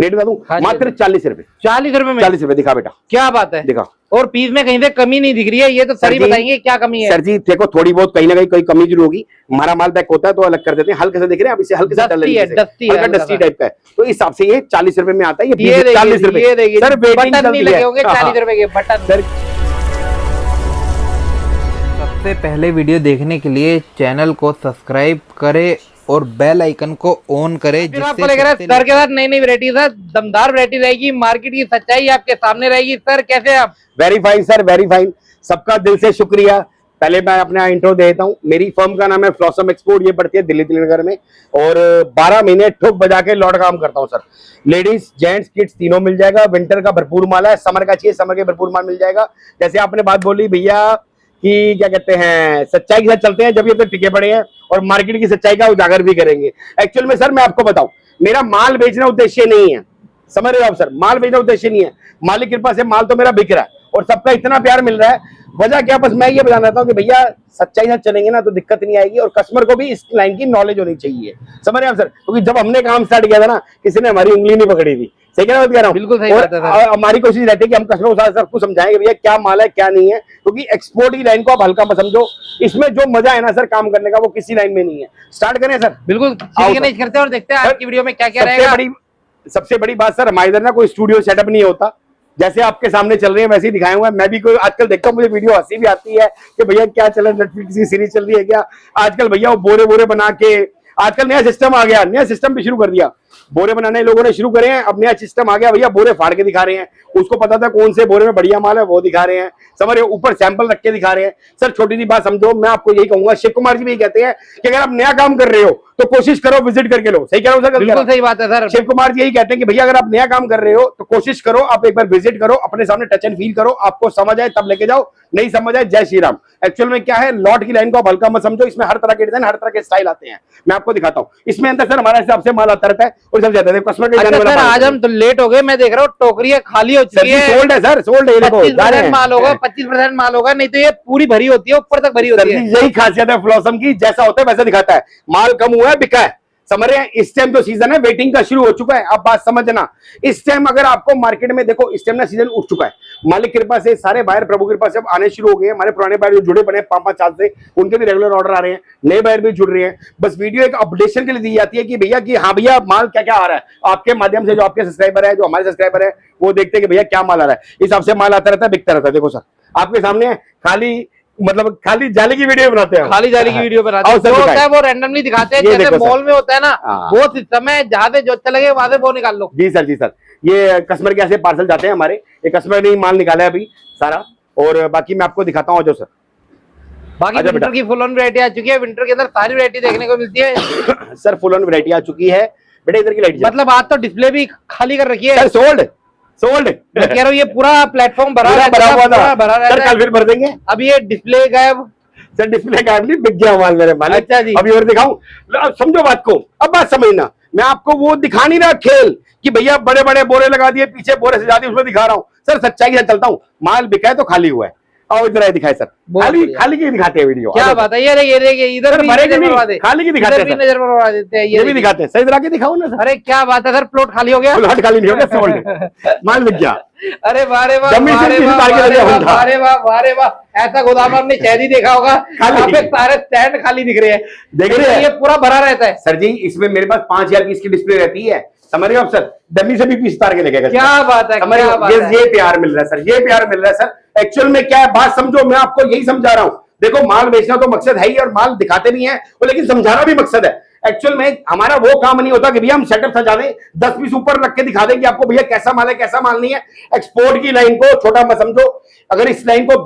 Rate बता दूं, मात्र 40 रुपए। 40 रुपए में? 40 रुपए। दिखा बेटा, क्या बात है, दिखा। और पीस में कहीं से कमी नहीं दिख रही है, ये तो सर ही बताएंगे क्या कमी है। सर जी देखो, थोड़ी बहुत कहीं ना कहीं कोई कमी जरूर होगी। हमारा माल पैक होता है तो अलग कर देते हैं, हल्के से दिख रहे हैं, अब इसे हल्के से डस्टी टाइप का है, तो इस हिसाब से ये 40 रुपए में आता है। ये 40 रुपए सर, बटन नहीं लगे होंगे 40 रुपए के बटन। सबसे पहले वीडियो देखने के लिए चैनल को सब्सक्राइब करें और बेल आइकन को ऑन करें। फिर आपको लग रहा है सर के साथ नई नई वैरायटीज है, दमदार वैरायटी रहेगी, मार्केट की सच्चाई आपके सामने रहेगी। सर कैसे आप? Very fine sir, very fine. सबका दिल से शुक्रिया। पहले मैं अपना इंट्रो दे देता हूँ। मेरी फर्म का नाम है फ्लॉसम एक्सपोर्ट, ये पड़ती है दिल्ली नगर में, और 12 महीने ठोक बजा के लॉट काम करता हूँ सर। लेडीज जेंट्स किड्स तीनों मिल जाएगा। विंटर का भरपूर माल है, समर का चाहिए समर के भरपूर माल मिल जाएगा। जैसे आपने बात बोली भैया कि क्या कहते हैं, सच्चाई के साथ चलते हैं, जब ये तो टिके पड़े हैं और मार्केट की सच्चाई का उजागर भी करेंगे। एक्चुअल में सर मैं आपको बताऊं, मेरा माल बेचना उद्देश्य नहीं है, समझ रहे हो आप सर, माल बेचना उद्देश्य नहीं है। मालिक की कृपा से माल तो मेरा बिक रहा है और सबका इतना प्यार मिल रहा है। वजह क्या, बस मैं ये बताना चाहता हूँ कि भैया सच्चाई से चलेंगे ना तो दिक्कत नहीं आएगी, और कस्टमर को भी इस लाइन की नॉलेज होनी चाहिए, समझ रहे हैं आप सर। क्योंकि जब हमने काम स्टार्ट किया था ना, किसी ने हमारी उंगली नहीं पकड़ी थी। सही कह रहा हूँ? बिल्कुल सही बात है सर। हमारी कोशिश रहती है कि हम कस्टमर को सबको समझाएंगे भैया क्या माल है क्या नहीं है, क्योंकि एक्सपोर्ट की लाइन को आप हल्का मत समझो। इसमें जो मजा है ना सर काम करने का, वो किसी लाइन में नहीं है। स्टार्ट करें सर? बिल्कुल करते हैं और देखते हैं आज की वीडियो में क्या क्या रहेगा। सबसे बड़ी बात सर, हमारे इधर ना कोई स्टूडियो सेटअप नहीं होता, जैसे आपके सामने चल रहे हैं वैसे ही दिखाए हुए हैं। मैं भी कोई आजकल देखता हूँ, मुझे वीडियो हंसी भी आती है कि भैया क्या चल रहा है, नेटफ्लिक्स की सीरीज चल रही है क्या आजकल। भैया वो बोरे बोरे बना के, आजकल नया सिस्टम आ गया, नया सिस्टम भी शुरू कर दिया। बोरे बनाने लोगों ने शुरू करे हैं, अब नया सिस्टम आ गया भैया, बोरे फाड़ के दिखा रहे हैं। उसको पता था कौन से बोरे में बढ़िया माल है वो दिखा रहे हैं, समझ रहे हो, ऊपर सैंपल रख के दिखा रहे हैं। सर छोटी सी बात समझो, मैं आपको यही कहूंगा, शिव कुमार जी भी कहते हैं कि अगर आप नया काम कर रहे हो तो कोशिश करो विजिट करके लो। सही कह रहा हूं सर? बिल्कुल सही बात है सर। शिव कुमार जी यही कहते हैं कि भैया अगर आप नया काम कर रहे हो तो कोशिश करो आप एक बार विजिट करो, अपने सामने टच एंड फील करो, आपको समझ आए तब लेके जाओ, नहीं समझ आए जय श्री राम। एक्चुअल में क्या है, लॉट की लाइन को आप हल्का मत समझो, इसमें हर तरह के डिजाइन हर तरह के स्टाइल आते हैं। मैं आपको दिखाता हूँ, इसमें अंदर सर हमारे हिसाब से माल आता रहता है और सब जाता है कस्टमर के। सर आज हम तो लेट हो गए, मैं देख रहा हूँ टोकरियां खाली हो चुकी है। सोल्ड है सर, सोल्ड है। 25% माल होगा, 25% माल होगा, नहीं तो ये पूरी भरी होती है, ऊपर तक भरी होती है। यही खासियत है फ्लॉसम की, जैसा होता है वैसा दिखाता है। माल कम हुआ है, बिका है, समझ रहे हैं। इस टाइम जो सीजन है वेटिंग का शुरू हो चुका है, अब बात समझना। इस टाइम अगर आपको मार्केट में देखो, इस टाइम ना सीजन उठ चुका है। मालिक कृपा से सारे बायर प्रभु कृपा से अब आने शुरू हो गए हैं। हमारे पुराने बायर जो जुड़े बने 5-5 साल से, उनके भी रेगुलर ऑर्डर आ रहे हैं, नए बायर भी जुड़ रहे हैं। बस वीडियो एक अपडेशन के लिए दी जाती है कि भैया कि हाँ भैया माल क्या क्या आ रहा है, आपके माध्यम से जो आपके सब्सक्राइबर है, जो हमारे सब्सक्राइबर है, वो देखते हैं कि भैया क्या माल आ रहा है। इस हिसाब से माल आता रहता है, बिकता रहता है। देखो सर आपके सामने खाली मतलब खाली जाली की वीडियो बनाते हैं, खाली जाली की वीडियो बनाते हैं। जो होता है वो रैंडमली दिखाते हैं, जैसे मॉल में होता है ना, वो सिस्टम है, जहां से जो अच्छा लगे वहां से वो निकाल लो। जी सर, जी सर। ये कस्टमर के ऐसे पार्सल जाते हैं हमारे, ये कस्टमर ने माल निकाला है अभी सारा, और बाकी मैं आपको दिखाता हूँ जो सर। बाकी विंटर की फुल ऑन वैरायटी आ चुकी है, विंटर के अंदर सारी वैरायटी देखने को मिलती है। सर फुल ऑन वैरायटी आ चुकी है बेटा, इधर की लाइट मतलब आज तो डिस्प्ले भी खाली कर रखी है सर। सोल्ड सोल्ड मैं कह रहा हूँ, ये पूरा प्लेटफॉर्म भरा हुआ था सर, कल फिर भर देंगे। अब ये डिस्प्ले गायब सर, डिस्प्ले गायब नहीं, बिक गया माल मेरे माल। अच्छा जी, अभी और दिखाऊं, अब समझो बात को, अब बात समझना। मैं आपको वो दिखा नहीं रहा खेल कि भैया बड़े बड़े बोरे लगा दिए, पीछे बोरे सजा दिए, उसमें दिखा रहा हूँ सर। सच्चाई से चलता हूँ, माल बिका है तो खाली हुआ है। और इधर दिखाए सर, खाली खाली की दिखाते हैं वीडियो। क्या बात है, ये देखिए इधर भी नजर मरवा दे, खाली की दिखाते हैं, नजर मरवा देते हैं, ये भी दिखाते हैं। सही तरह के दिखाओ ना सर। अरे क्या बात है सर, प्लॉट खाली हो गया, प्लॉट खाली नहीं हो गया, सोल्ड माल बिक गया। अरे वारे वाह, वारे वाह, ऐसा गोदाम आपने शायद ही देखा होगा, सारे स्टैंड खाली दिख रहे हैं, देख रहे हैं, ये पूरा भरा रहता है सर जी। इसमें मेरे पास 5000 पीस की डिस्प्ले रहती है, समझ रहे हो आप सर, डमी से भी पीस उतार के लेके। क्या बात है, ये प्यार मिल रहा है सर, ये प्यार मिल रहा है सर। एक्चुअल में क्या है बात समझो, मैं आपको यही समझा रहा हूँ। देखो माल बेचना तो मकसद है ही, और माल दिखाते भी हैं, लेकिन समझाना भी मकसद है। एक्चुअल में हमारा वो काम नहीं होता कि भैया हम सेटअप सजा दें, 10 पीस ऊपर रख के दिखा दें कि आपको भैया कैसा माल है कैसा माल नहीं है। एक्सपोर्ट की लाइन को छोटा मत समझो, अगर इस लाइन को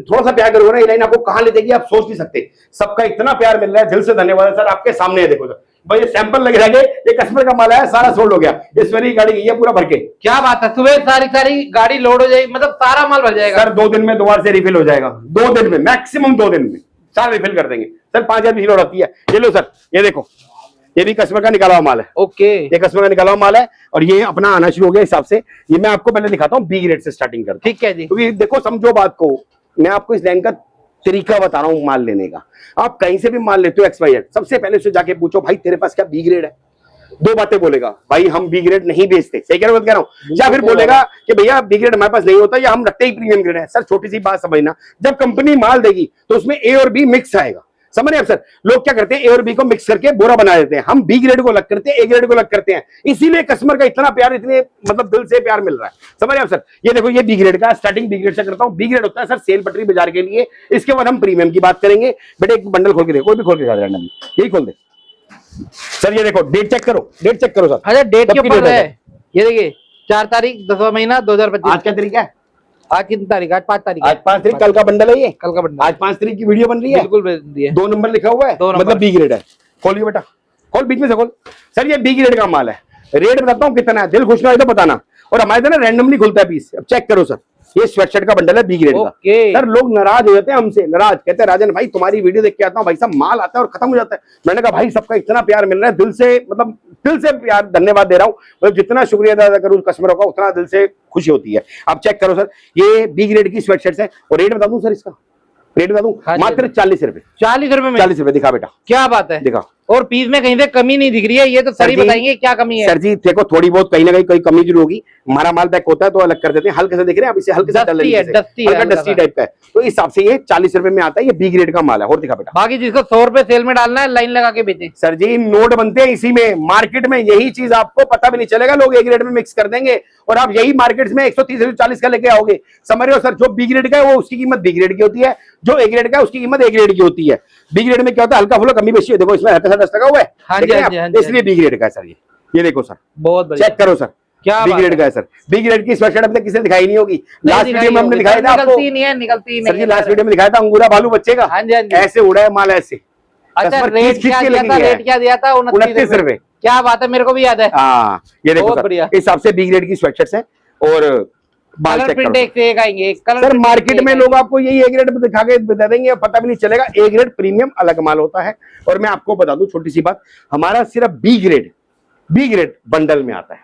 थोड़ा सा प्यार करोगे ना, ये लाइन आपको कहां ले जाएगी आप सोच नहीं सकते। सबका इतना प्यार मिल रहा है, दिल से धन्यवाद है सर। आपके सामने है, देखो सर भाई, ये सैंपल लगे रहेंगे, ये कस्टमर का माल है, सारा सोल्ड हो गया। इस वाली गाड़ी की पूरा भर के। क्या बात है, सुबह सारी गाड़ी लोड हो जाएगी, मतलब सारा माल भर जाएगा सर। 2 दिन में दोबारा से रिफिल हो जाएगा, 2 दिन में, मैक्सिमम 2 दिन में सारा रिफिल कर देंगे सर। 5000 की लोड आती है। ये लो सर, ये देखो, ये भी कस्टमर का निकाला हुआ माल है। ओके, ये कस्टमर का निकाला हुआ माल है, और ये अपना आना शुरू हो गया हिसाब से। ये मैं आपको पहले दिखाता हूँ, बी ग्रेड से स्टार्टिंग करता हूं। ठीक है जी, क्योंकि देखो समझो बात को, मैं आपको इस लाइन का तरीका बता रहा हूँ माल लेने का। आप कहीं से भी माल लेते हो XYZ, सबसे पहले उससे जाके पूछो भाई तेरे पास क्या बी ग्रेड है, दो बातें बोलेगा, भाई हम बी ग्रेड नहीं बेचते, सही कह रहा हूँ, या फिर बोलेगा कि भैया बी ग्रेड हमारे पास नहीं होता या हम रखते ही प्रीमियम ग्रेड है। सर छोटी सी बात समझना, जब कंपनी माल देगी तो उसमें ए और बी मिक्स आएगा, समझ रहे हैं आप सर। लोग क्या करते हैं, ए और बी को मिक्स करके बोरा बना देते हैं, हम बी ग्रेड को अलग करते हैं, ए ग्रेड को अलग करते हैं, इसीलिए कस्टमर का इतना प्यार, इतने मतलब दिल से प्यार मिल रहा है, समझ रहे हैं आप सर। ये देखो ये बी ग्रेड का, स्टार्टिंग बी ग्रेड से करता हूं। बी ग्रेड होता है सर सेल पटरी बाजार के लिए, इसके बाद हम प्रीमियम की बात करेंगे। बेटे एक बंडल खोल के देखो, कोई भी खोल के रैंडम यही खोल दे सर। ये देखो डेट चेक करो, डेट चेक करो सर। अच्छा डेट के ऊपर है, ये देखिए 4 तारीख 10वां महीना 2025। आज क्या तारीख है? आज कितनी तारीख? आज 5 तारीख। आज 5 तारीख, कल का बंडल है ये, कल का बंडल। आज 5 तारीख की वीडियो बन रही है, बिल्कुल भेज दिए। 2 नंबर लिखा हुआ है, मतलब बी ग्रेड है। खोलिए बेटा, खोल बीच में से खोल। सर ये बी ग्रेड का माल है, रेट बताता हूँ कितना है, दिल खुश ना हो तो बताना। और हमारे ना रैंडमली खुलता है पीस। अब चेक करो सर, ये स्वेटशर्ट का बंडल है बी ग्रेड का। सर लोग नाराज हो जाते हैं हमसे, नाराज कहते हैं राजन भाई तुम्हारी वीडियो देख के आता हूँ, भाई साहब माल आता है और खत्म हो जाता है। मैंने कहा भाई सबका इतना प्यार मिल रहा है, दिल से मतलब दिल से प्यार, धन्यवाद दे रहा हूँ। मतलब जितना शुक्रिया अदा करूँ कस्टमरों का उतना दिल से खुशी होती है। आप चेक करो सर, ये बी ग्रेड की स्वेटशर्ट है। और रेट बता दूं सर, इसका रेट बता दूं, मात्र 40 रुपए। 40 रुपए में? 40 रुपए। दिखा बेटा, क्या बात है, दिखा। और पीस में कहीं से कमी नहीं दिख रही है, ये तो सर ही बताएंगे क्या कमी है। सर जी देखो थोड़ी बहुत कहीं ना कहीं कोई कमी जरूर होगी, हमारा माल पैक होता है तो अलग कर देते हैं, हल्के से दिख रहे हैं आप, इसे हल्के से डस्टी टाइप का है, तो इस हिसाब से ये 40 रुपए में आता है। ये बी ग्रेड का माल है। और दिखा बेटा, बाकी जिसको 100 रुपए सेल में डालना है लाइन लगा के बेचे। सर जी नोट बनते हैं इसी में, मार्केट में यही चीज आपको पता भी नहीं चलेगा, लोग ए ग्रेड में मिक्स कर देंगे और आप यही मार्केट में 130 140 का लेके आओगे, समझ रहे हो सर। जो बी ग्रेड का है वो उसकी कीमत बी ग्रेड की होती है, जो ए ग्रेड का है उसकी कीमत ए ग्रेड की होती है। बी ग्रेड में क्या होता है, हल्का फुल्का कमी बेशी है, देखो इसमें हल्का सा डस्ट लगा हुआ है, इसलिए बी ग्रेड का है सर। ये देखो सर, बहुत चेक करो सर, क्या बी ग्रेड का है सर। बी ग्रेड की स्वेटशर्ट हमने किसी ने दिखाई नहीं होगी, लास्ट वीडियो में हमने दिखाया था आपको, निकलती नहीं सर जी लास्ट वीडियो में दिखाया था अंगूरा भालू बच्चे का, ऐसे उड़ा है माल ऐसे। अच्छा रेट क्या दिया था? 29 रुपए। क्या बात है, मेरे को भी याद है। हाँ ये देखो सर, इस हिसाब से बी ग्रेड की स्वेटशर्ट्स हैं। और कलर प्रिंट एक आएंगे सर, मार्केट में लोग आपको यही ए ग्रेड दिखा के बता देंगे, पता भी नहीं चलेगा। ए ग्रेड प्रीमियम अलग माल होता है। और मैं आपको बता दूं छोटी सी बात, हमारा सिर्फ बी ग्रेड बंडल में आता है,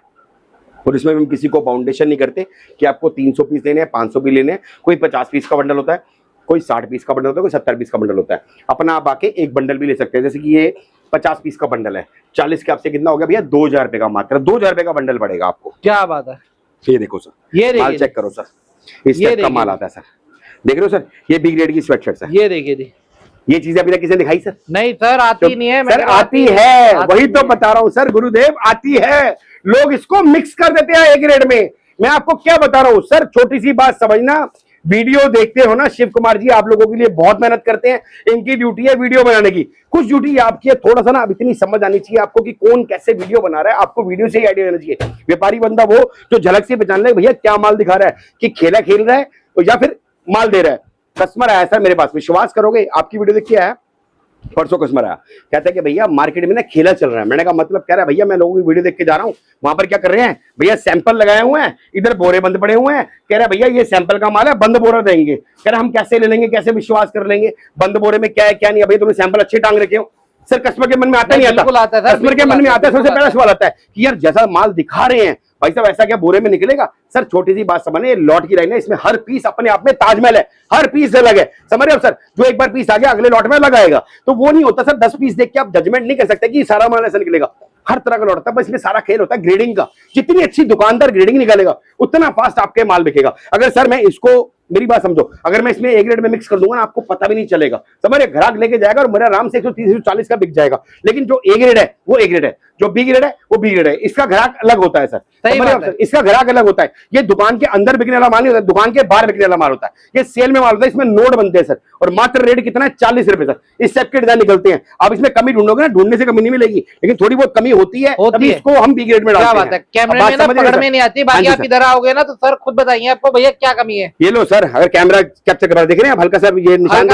और इसमें हम किसी को बाउंडेशन नहीं करते कि आपको 300 पीस लेने हैं, 500 भी लेने हैं। कोई 50 पीस का बंडल होता है, कोई 60 पीस का बंडल होता है, कोई 70 पीस का बंडल होता है। अपना आप आके एक बंडल भी ले सकते हैं, जैसे कि ये 50 पीस का बंडल है, 40 के आपसे कितना हो गया भैया, 2000 रुपए का, मात्र 2000 रुपए का बंडल पड़ेगा आपको। क्या बात है। ये देखो सर, ये माल चेक करो सर, इस टाइप का माल आता है सर, देख रहे हो सर। ये बी ग्रेड की स्वेटशर्ट्स है, ये देखिए। ये चीजें अभी तक किसी ने दिखाई सर? नहीं सर, आती नहीं है। सर आती है, वही तो बता रहा हूं सर गुरुदेव, आती है। लोग इसको मिक्स कर देते हैं ए ग्रेड में। मैं आपको क्या बता रहा हूं सर, छोटी सी बात समझना, वीडियो देखते हो ना शिव कुमार जी, आप लोगों के लिए बहुत मेहनत करते हैं, इनकी ड्यूटी है वीडियो बनाने की, कुछ ड्यूटी आपकी है थोड़ा सा ना, अब इतनी समझ आनी चाहिए आपको कि कौन कैसे वीडियो बना रहा है, आपको वीडियो से ही आइडिया देना चाहिए। व्यापारी बंदा वो जो झलक से पहचान ले भैया क्या माल दिखा रहा है, कि खेला खेल रहा है या फिर माल दे रहा है। कस्टमर आया सर मेरे पास, विश्वास करोगे, आपकी वीडियो देख के आया, परसों कस्टमर आया, कहता है कि भैया मार्केट में ना खेला चल रहा है। मैंने कहा मतलब कह रहा है भैया मैं लोगों की वीडियो देख के जा रहा हूँ, वहां पर क्या कर रहे हैं भैया, सैंपल लगाए हुए हैं, इधर बोरे बंद पड़े हुए हैं। कह रहा है भैया ये सैंपल का माल है, बंद बोरा देंगे। कह रहा हम कैसे ले लेंगे, कैसे विश्वास कर लेंगे, बंद बोरे में क्या है क्या नहीं है। भैया तुमने सैंपल अच्छे टांग रखे हो। सर कस्टमर के मन में आता नहीं आता, कस्टमर के मन में आता है, सबसे पहला सवाल आता है कि यार जैसा माल दिखा रहे हैं भाई साहब ऐसा क्या बोरे में निकलेगा। सर छोटी सी बात समझे, लॉट की लाइन है, इसमें हर पीस अपने आप में ताजमहल है, हर पीस अलग है, समझ रहे हो सर। जो एक बार पीस आ गया अगले लॉट में लगाएगा, तो वो नहीं होता सर 10 पीस देख के आप जजमेंट नहीं कर सकते कि सारा माल ऐसा निकलेगा। हर तरह का लॉट होता है, बस इसमें सारा खेल होता है ग्रेडिंग का। जितनी अच्छी दुकानदार ग्रेडिंग निकालेगा उतना फास्ट आपके माल बिकेगा। अगर सर मैं इसको, मेरी बात समझो, अगर मैं इसमें ए ग्रेड में मिक्स कर दूंगा ना, आपको पता भी नहीं चलेगा, समझ, ग्राहक लेके जाएगा और मेरा आराम से 130 140 का बिक जाएगा। लेकिन जो ए ग्रेड है वो ए ग्रेड है, जो बी ग्रेड है वो बी ग्रेड है, इसका ग्राहक अलग होता है सर, इसका ग्राहक अलग होता है। ये दुकान के अंदर बिकने वाला माल नहीं होता, दुकान के बाहर बिकने वाला माल होता है, ये सेल में माल होता है। इसमें नोट बनते हैं सर, और मात्र रेट कितना है 40 रुपए सर। इस टाइप के डिजाइन निकलते हैं। आप इसमें कमी ढूंढोगे ना, ढूंढने से कमी नहीं मिलेगी, लेकिन थोड़ी बहुत कमी होती है, तभी इसको हम बी ग्रेड में डालते हैं। कैमरे में ना पकड़ में नहीं आती, बाकी आप इधर आओगे ना तो सर खुद बताइए आपको भैया क्या कमी है। ये लो सर, अगर कैमरा कैप्चर कर देख रहे हैं हल्का सा ये निशान,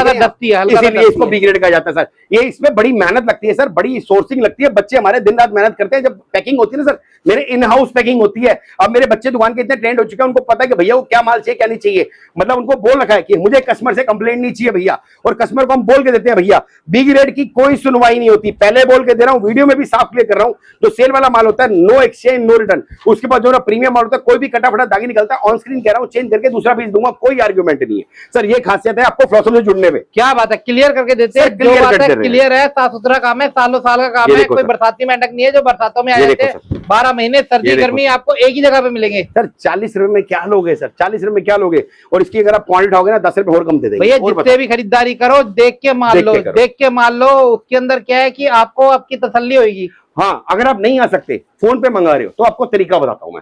इसीलिए इसको बी ग्रेड कहा जाता है सर। ये इसमें बड़ी मेहनत लगती है सर, बड़ी सोर्सिंग लगती है, बच्चे हमारे दिन रात मेहनत करते हैं। जब पैकिंग होती है ना सर, मेरे इन हाउस पैकिंग होती है। अब मेरे बच्चे दुकान के इतने ट्रेंड हो चुके हैं, उनको पता है कि भैया वो क्या माल चाहिए क्या नहीं चाहिए, मतलब उनको बोल रखा है कि मुझे कस्टमर से कंप्लेंट नहीं चाहिए भैया, और कस्टमर को हम बोल के देते हैं भैया बी ग्रेड की कोई सुनवाई नहीं होती। पहले बोल के दे रहा हूं, वीडियो में भी साफ क्लियर कर रहा हूं, जो सेल वाला माल होता है नो एक्सचेंज नो रिटर्न। उसके बाद जो प्रीमियम माल होता है, कोई भी कटा फटा दागी निकलता है, ऑन स्क्रीन कह रहा हूं चेंज करके दूसरा पीस दूंगा, कोई आर्ग्यूमेंट नहीं है सर। ये खासियत है आपको फ्लॉसम से जुड़ने में। क्या बात है, क्लियर करके देते हैं। जो बात है क्लियर है, साफ सुथरा काम है, सालों साल का काम है, कोई बरसाती मेंढक नहीं है जो बरसातों में आ जाते हैं। 12 महीने सर्दी गर्मी आपको एक ही जगह पे मिलेंगे सर। 40 रुपए में क्या लोगे सर, 40 रुपए में क्या लोगे? और इसकी अगर आप क्वांटिटी उठाओगे ना 10 रुपए और कम दे देंगे भैया। जितने भी खरीदारी करो देख के मान लो, देख के मान लो। उसके अंदर क्या है कि आपको आपकी तसल्ली होगी। हाँ, अगर आप नहीं आ सकते, फोन पे मंगा रहे हो, तो आपको तरीका बताता हूं मैं।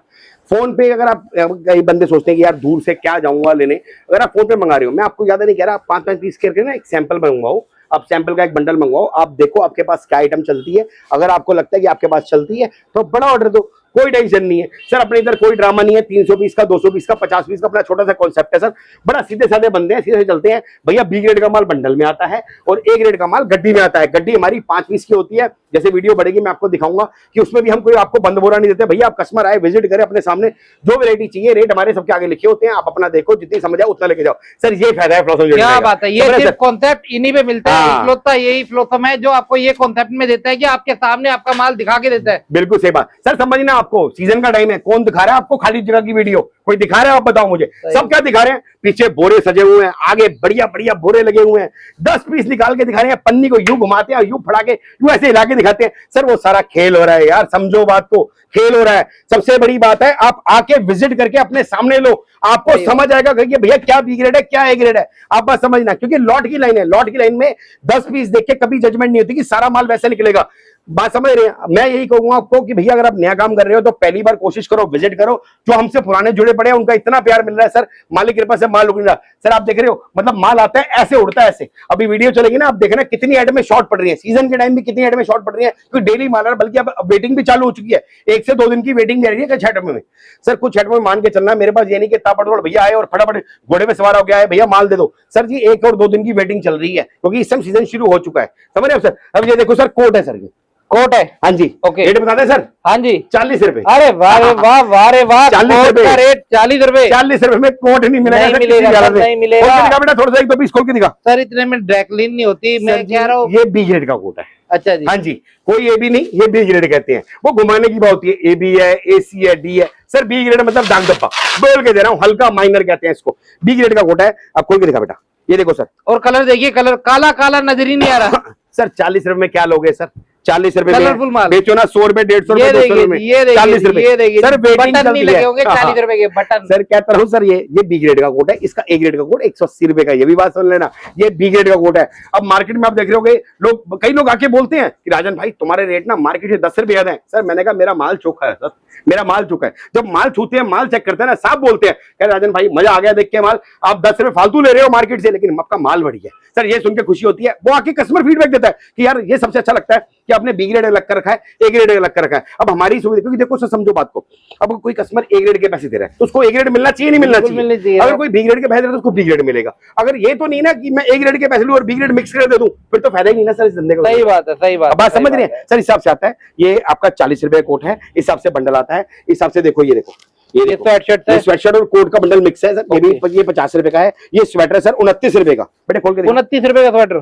फोन पे अगर आप, कई बंदे सोचते हैं कि यार दूर से क्या जाऊंगा लेने, अगर आप फोन पे मंगा रहे हो, मैं आपको ज्यादा नहीं कह रहा, आप 5-5 पीस करके ना एक सैंपल मंगवाओ। आप सैंपल का एक बंडल मंगवाओ, आप देखो आपके पास क्या आइटम चलती है। अगर आपको लगता है कि आपके पास चलती है तो बड़ा ऑर्डर दो, कोई टेंशन नहीं है सर। अपने इधर कोई ड्रामा नहीं है। 300 पीस का, 200 पीस का, 50 पीस का अपना छोटा सा कॉन्सेप्ट है सर। बड़ा सीधे साधे बंदे हैं, सीधे चलते हैं भैया। बी ग्रेड का माल बंडल में आता है और ए ग्रेड का माल गड्डी में आता है। गड्डी हमारी 5 पीस की होती है। जैसे वीडियो बढ़ेगी मैं आपको दिखाऊंगा कि उसमें भी हम कोई आपको बंद बोरा नहीं देते भैया। आप कस्टमर आए, विजिट करें, अपने सामने जो वैरायटी चाहिए, रेट हमारे सबके आगे लिखे होते हैं। आप अपना देखो, जितनी समझ आए उतना लेके जाओ सर। ये फायदा है फ्लॉसम। क्या बात है, ये सिर्फ कॉन्सेप्ट इन्हीं पे मिलता है। इकलौता यही फ्लॉसम है जो आपको ये कॉन्सेप्ट में देता है कि आपके सामने आपका माल दिखा के देता है। बिल्कुल सही बात सर। समझना आपको, सीजन का टाइम है, कौन दिखा रहा है आपको खाली जगह की वीडियो? कोई दिखा रहा है? आप बताओ मुझे। सब क्या दिखा रहे हैं? पीछे बोरे सजे हुए हैं, आगे बढ़िया बढ़िया बोरे लगे हुए हैं। 10 पीस निकाल के दिखा रहे हैं, पन्नी को यूं घुमाते हैं, यूं फड़ा के, यूं ऐसे हिला के दिखाते हैं सर। वो सारा खेल हो रहा है यार, समझो बात को, खेल हो रहा है। सबसे बड़ी बात है आप आके विजिट करके अपने सामने लो, आपको समझ आएगा कि भैया क्या बी ग्रेड है, क्या ए ग्रेड है। आप बात समझना, क्योंकि लॉट की लाइन है। लॉट की लाइन में 10 पीस देख के कभी जजमेंट नहीं होती कि सारा माल वैसे निकलेगा। बात समझ रहे हैं? मैं यही कहूंगा आपको कि भैया अगर आप नया काम कर रहे हो तो पहली बार कोशिश करो, विजिट करो। जो हमसे पुराने जुड़े पड़े हैं उनका इतना प्यार मिल रहा है सर, मालिक की कृपा से माल उड़ रहा है सर। आप देख रहे हो, मतलब माल आता है ऐसे उड़ता है ऐसे। अभी वीडियो चलेगी ना, आप देखना कितनी आइटमें शॉर्ट पड़ रही है। सीजन के टाइम भी कितनी आइटमें शॉर्ट पड़ रही है, क्योंकि डेली माल है, बल्कि अब वेटिंग भी चालू हो चुकी है। 1 से 2 दिन की वेटिंग भी आ रही है कुछ आइटम में सर। कुछ आइटम में मान के चलना, मेरे पास ये नहीं कि ताबड़तोड़ भैया आए और फटाफट घोड़े पे सवार हो गया है, भैया माल दे दो सर जी। 1 और 2 दिन की वेटिंग चल रही है, क्योंकि इस समय सीजन शुरू हो चुका है। समझ रहे हो सर? अब ये देखो सर, कोट है सर, ये कोट है। हाँ जी, ओके, रेट बता दें सर। हाँ जी, 40 रुपए। अरे वाह वाह वाह रे वाह, 40 रुपए का रेट 40 रुपए। 40 रुपए में कोट नहीं मिलेगा, नहीं मिलेगा, नहीं मिलेगा। दिखा बेटा, थोड़ा सा एक 2 पीस खोल के दिखा सर। इतने में ड्राई क्लीन नहीं होती, मैं कह रहा हूँ। ये बी ग्रेड का कोट है। अच्छा जी, हाँ जी, कोई ए बी नहीं, ये बी ग्रेड कहते हैं। वो घुमाने की बात होती है, ए बी है, ए सी है, डी है सर। बी ग्रेड मतलब दाग डब्बा, बोल के दे रहा हूँ, हल्का माइनर कहते हैं इसको। बी ग्रेड का कोट है। आप खोल के दिखा बेटा, ये देखो सर। और कलर देखिए, कलर काला काला नजर ही नहीं आ रहा सर। 40 रुपए में क्या लोगे सर? 40 रुपए कलरफुल माल बेचो ना, 100 रुपए, 150 रुपए, 200 रुपए, 40 रुपए सर। बटन नहीं लगे होंगे 40 रुपए के बटन सर। कहता हूँ सर, ये बी ग्रेड का कोट है, इसका ए ग्रेड का कोट 180 रुपए का। ये भी बात सुन लेना, ये बी ग्रेड का कोट है। अब मार्केट में आप देख रहे होगे, लोग, कई लोग आके बोलते हैं कि राजन भाई तुम्हारे रेट ना मार्केट से 10 रुपए ज्यादा है। सर मैंने कहा मेरा माल चोखा है सर, मेरा माल चुका है। जब माल छूते हैं, माल चेक करते हैं ना, साफ बोलते हैं, कह राजन भाई मजा आ गया देख के माल, आप 10 रुपए फालतू ले रहे हो मार्केट से, लेकिन आपका माल बढ़िया है सर। ये सुन के खुशी होती है। वो आके कस्टमर फीडबैक देता है कि यार ये सबसे अच्छा लगता है कि आपने बी ग्रेड अलग कर रखा है, ए ग्रेड अलग कर रखा है। अब हमारी सुविधा, क्योंकि देखो सर समझो बात को, अब कोई कस्टमर ए ग्रेड के पैसे दे रहा है तो उसको ए ग्रेड मिलना चाहिए, नहीं मिलना चाहिए? अगर कोई बी ग्रेड के पैसे दे रहा है तो उसको बी ग्रेड मिलेगा। अगर ये तो नहीं ना कि मैं ए ग्रेड के पैसे लूं और बी ग्रेड मिक्स कर दे दूं, फिर तो फायदा ही नहीं ना सर इस धंधे का। सही बात है, सही बात। बात समझ रहे हैं सर? हिसाब से आता है ये आपका 40 रुपए कोट है, इस हिसाब से बंडल आता है। इस हिसाब से देखो, ये देखो, ये स्वेटशर्ट और कोट का बंडल मिक्स है सर। ये भी ये 50 रुपए का है। ये स्वेटर सर 29 रुपए का। बेटे खोल के दिखा, 29 रुपए का स्वेटर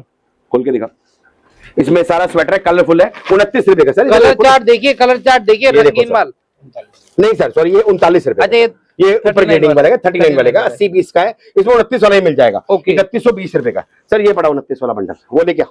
खोल के दिखा। इसमें सारा स्वेटर है, कलरफुल है, 29 रुपए का सर। कलर चार्ट देखिए, कलर चार्ट देखिए, रंगीन माल। नहीं सर सॉरी, ये 39 रुपए। अच्छा, ये ऊपर ग्रेडिंग वाला 39 वाले का 80 पीस का है। इसमें 29 वाला ही मिल जाएगा। 3120 रुपए का सर। ये पड़ा 29 वाला बंडल, वो ले क्या,